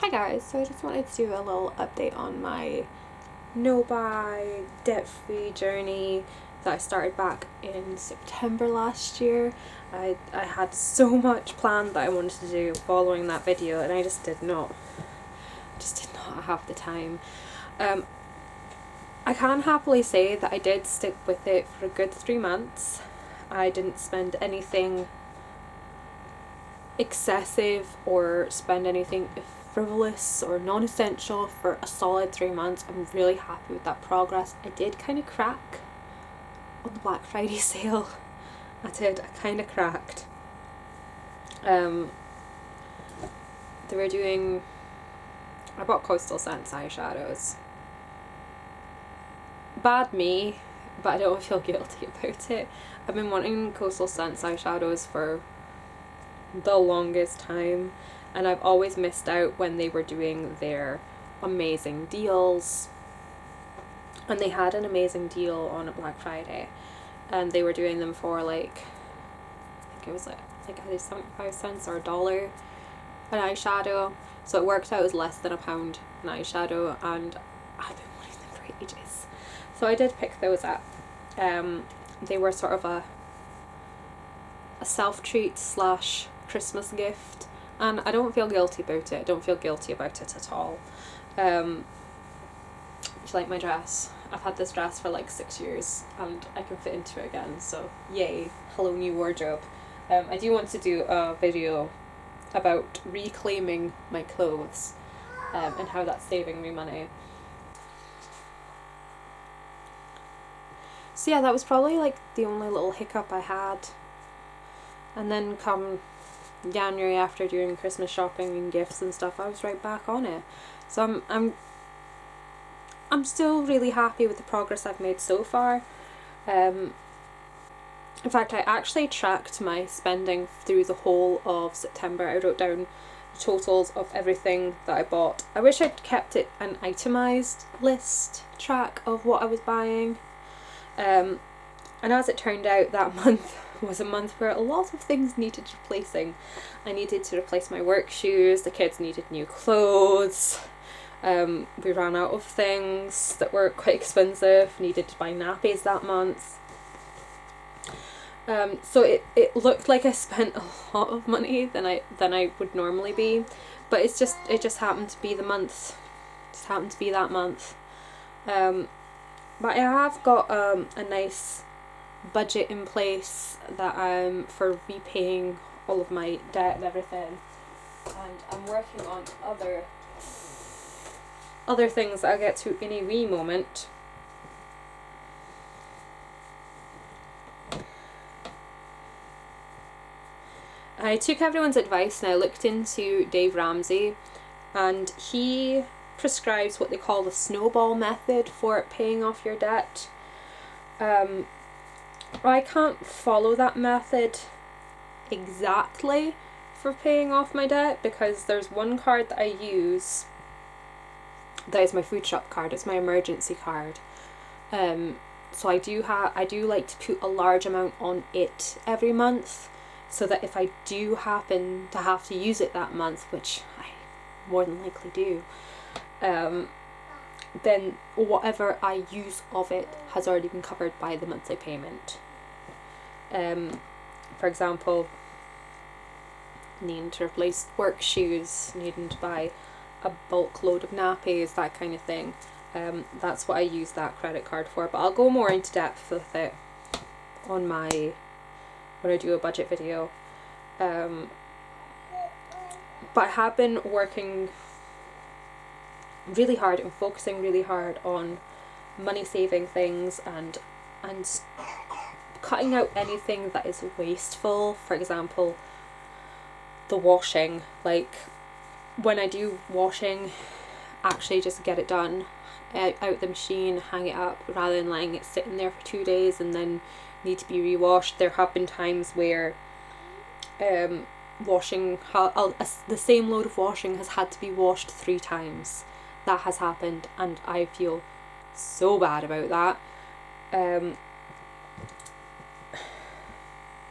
Hi guys, so I just wanted to do a little update on my no-buy, debt-free journey that I started back in September last year. I had so much planned that I wanted to do following that video, and I just did not have the time. I can happily say that I did stick with it for a good 3 months. I didn't spend anything excessive or spend anything frivolous or non-essential for a solid 3 months. I'm really happy with that progress. I did kind of crack on the Black Friday sale. I kind of cracked. They were doing, I bought Coastal Scents eyeshadows. Bad me, but I don't feel guilty about it. I've been wanting Coastal Scents eyeshadows for the longest time, and I've always missed out when they were doing their amazing deals, and they had an amazing deal on a Black Friday, and they were doing them for I think it was like either 75 cents or $1 an eyeshadow, so it worked out as less than £1 an eyeshadow, and I've been wanting them for ages, so I did pick those up. They were sort of a self-treat / Christmas gift, and I don't feel guilty about it. I don't feel guilty about it at all. Do you like my dress? I've had this dress for like 6 years and I can fit into it again, so yay, hello new wardrobe. I do want to do a video about reclaiming my clothes and how that's saving me money. So yeah, that was probably like the only little hiccup I had. And then come January, after doing Christmas shopping and gifts and stuff, I was right back on it. So I'm still really happy with the progress I've made so far. In fact, I actually tracked my spending through the whole of September. I wrote down the totals of everything that I bought. I wish I'd kept it an itemised list track of what I was buying. And as it turned out, that month was a month where a lot of things needed replacing. I needed to replace my work shoes, the kids needed new clothes, we ran out of things that were quite expensive, needed to buy nappies that month. So it looked like I spent a lot of money than I would normally be, but it just happened to be the month. It just happened to be that month. But I have got a nice budget in place that for repaying all of my debt and everything, and I'm working on other things that I'll get to in a wee moment. I took everyone's advice and I looked into Dave Ramsey, and he prescribes what they call the snowball method for paying off your debt. I can't follow that method exactly for paying off my debt, because there's one card that I use that is my food shop card. It's my emergency card. So I do like to put a large amount on it every month, so that if I do happen to have to use it that month, which I more than likely do, then whatever I use of it has already been covered by the monthly payment. For example, needing to replace work shoes, needing to buy a bulk load of nappies, that kind of thing. That's what I use that credit card for, but I'll go more into depth with it when I do a budget video. But I have been working really hard and focusing really hard on money saving things and cutting out anything that is wasteful. For example, the washing. Like, when I do washing, actually just get it done out the machine, hang it up, rather than letting it sit in there for 2 days and then need to be rewashed. There have been times where the same load of washing has had to be washed 3 times. That has happened, and I feel so bad about that.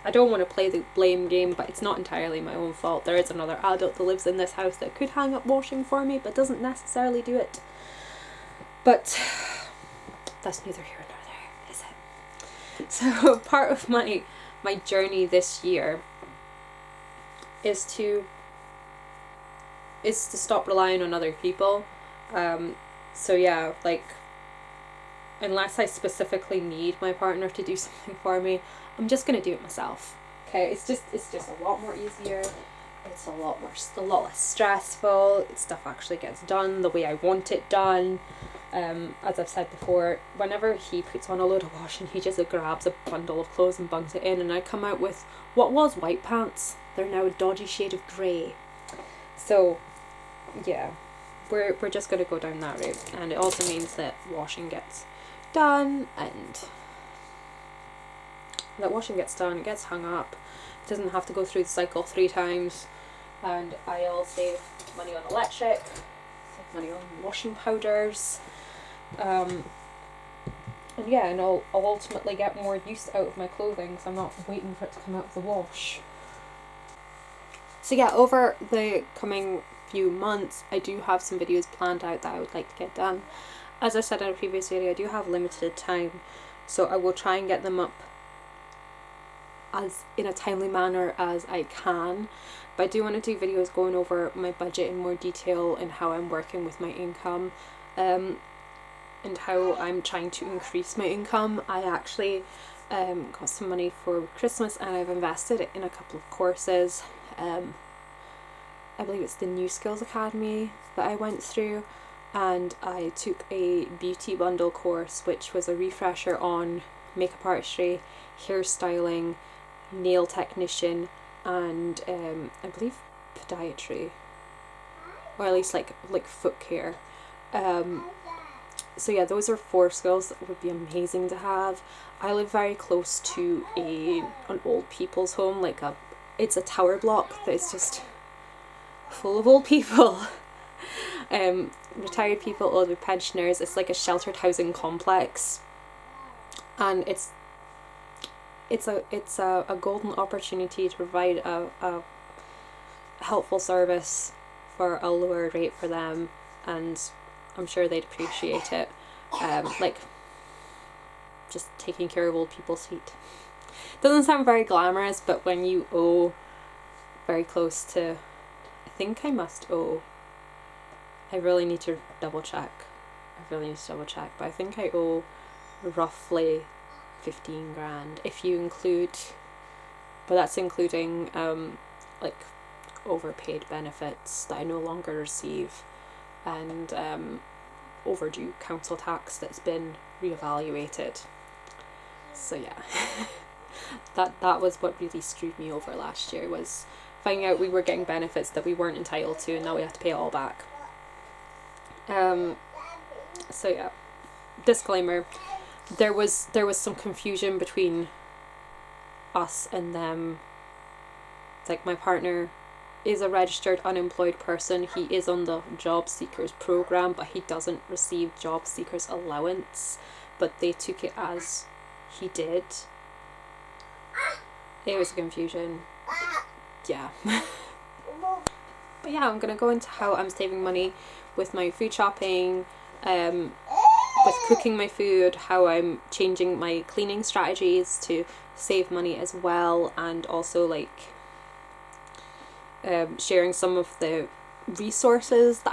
I don't want to play the blame game, but it's not entirely my own fault. There is another adult that lives in this house that could hang up washing for me, but doesn't necessarily do it. But that's neither here nor there, is it? So part of my journey this year is to stop relying on other people. So yeah, like, unless I specifically need my partner to do something for me, I'm just gonna do it myself. Okay, it's just a lot more easier. It's a lot less stressful. Stuff actually gets done the way I want it done. As I've said before, whenever he puts on a load of washing, he just grabs a bundle of clothes and bungs it in, and I come out with what was white pants. They're now a dodgy shade of grey. So yeah, we're just gonna go down that route, and it also means that washing gets done, and it gets hung up. It doesn't have to go through the cycle 3 times, and I'll save money on electric, save money on washing powders, and yeah, and I'll ultimately get more use out of my clothing, so I'm not waiting for it to come out of the wash. So yeah, over the coming few months, I do have some videos planned out that I would like to get done. As I said in a previous video, I do have limited time, so I will try and get them up as in a timely manner as I can. But I do want to do videos going over my budget in more detail and how I'm working with my income, and how I'm trying to increase my income. I actually got some money for Christmas, and I've invested it in a couple of courses. I believe it's the New Skills Academy that I went through, and I took a beauty bundle course, which was a refresher on makeup artistry, hairstyling, nail technician, and I believe podiatry, or at least like foot care. So yeah, those are 4 skills that would be amazing to have. I live very close to an old people's home, it's a tower block that is just full of old people. Retired people, older pensioners. It's like a sheltered housing complex, and it's a golden opportunity to provide a helpful service for a lower rate for them, and I'm sure they'd appreciate it. Like, just taking care of old people's feet. Doesn't sound very glamorous, but when you owe very close to, I think I must owe, I really need to double check, but I think I owe roughly 15 grand if you include, but that's including like overpaid benefits that I no longer receive, and overdue council tax that's been reevaluated. So yeah, that was what really screwed me over last year, was finding out we were getting benefits that we weren't entitled to, and now we have to pay it all back. So yeah, disclaimer, there was some confusion between us and them. Like, my partner is a registered unemployed person. He is on the job seekers program, but he doesn't receive job seekers allowance, but they took it as he did. It was a confusion. Yeah. But yeah, I'm gonna go into how I'm saving money with my food shopping, with cooking my food, how I'm changing my cleaning strategies to save money as well, and also sharing some of the resources that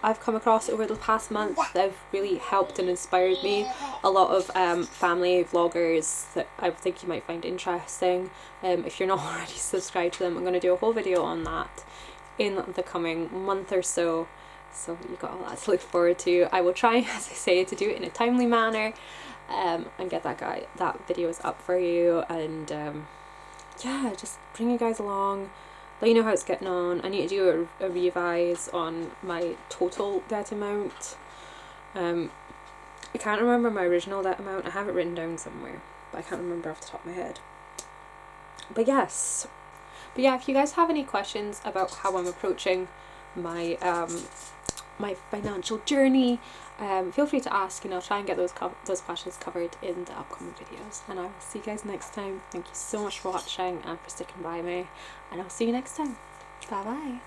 I've come across over the past month that have really helped and inspired me. A lot of family vloggers that I think you might find interesting. If you're not already subscribed to them, I'm going to do a whole video on that in the coming month or so. So you got all that to look forward to. I will try, as I say, to do it in a timely manner, and get that videos up for you, and yeah, just bring you guys along, let you know how it's getting on. I need to do a revise on my total debt amount. I can't remember my original debt amount. I have it written down somewhere, but I can't remember off the top of my head. But yeah, if you guys have any questions about how I'm approaching my my financial journey, feel free to ask, and I'll try and get those questions covered in the upcoming videos. And I will see you guys next time. Thank you so much for watching and for sticking by me, and I'll see you next time. Bye bye.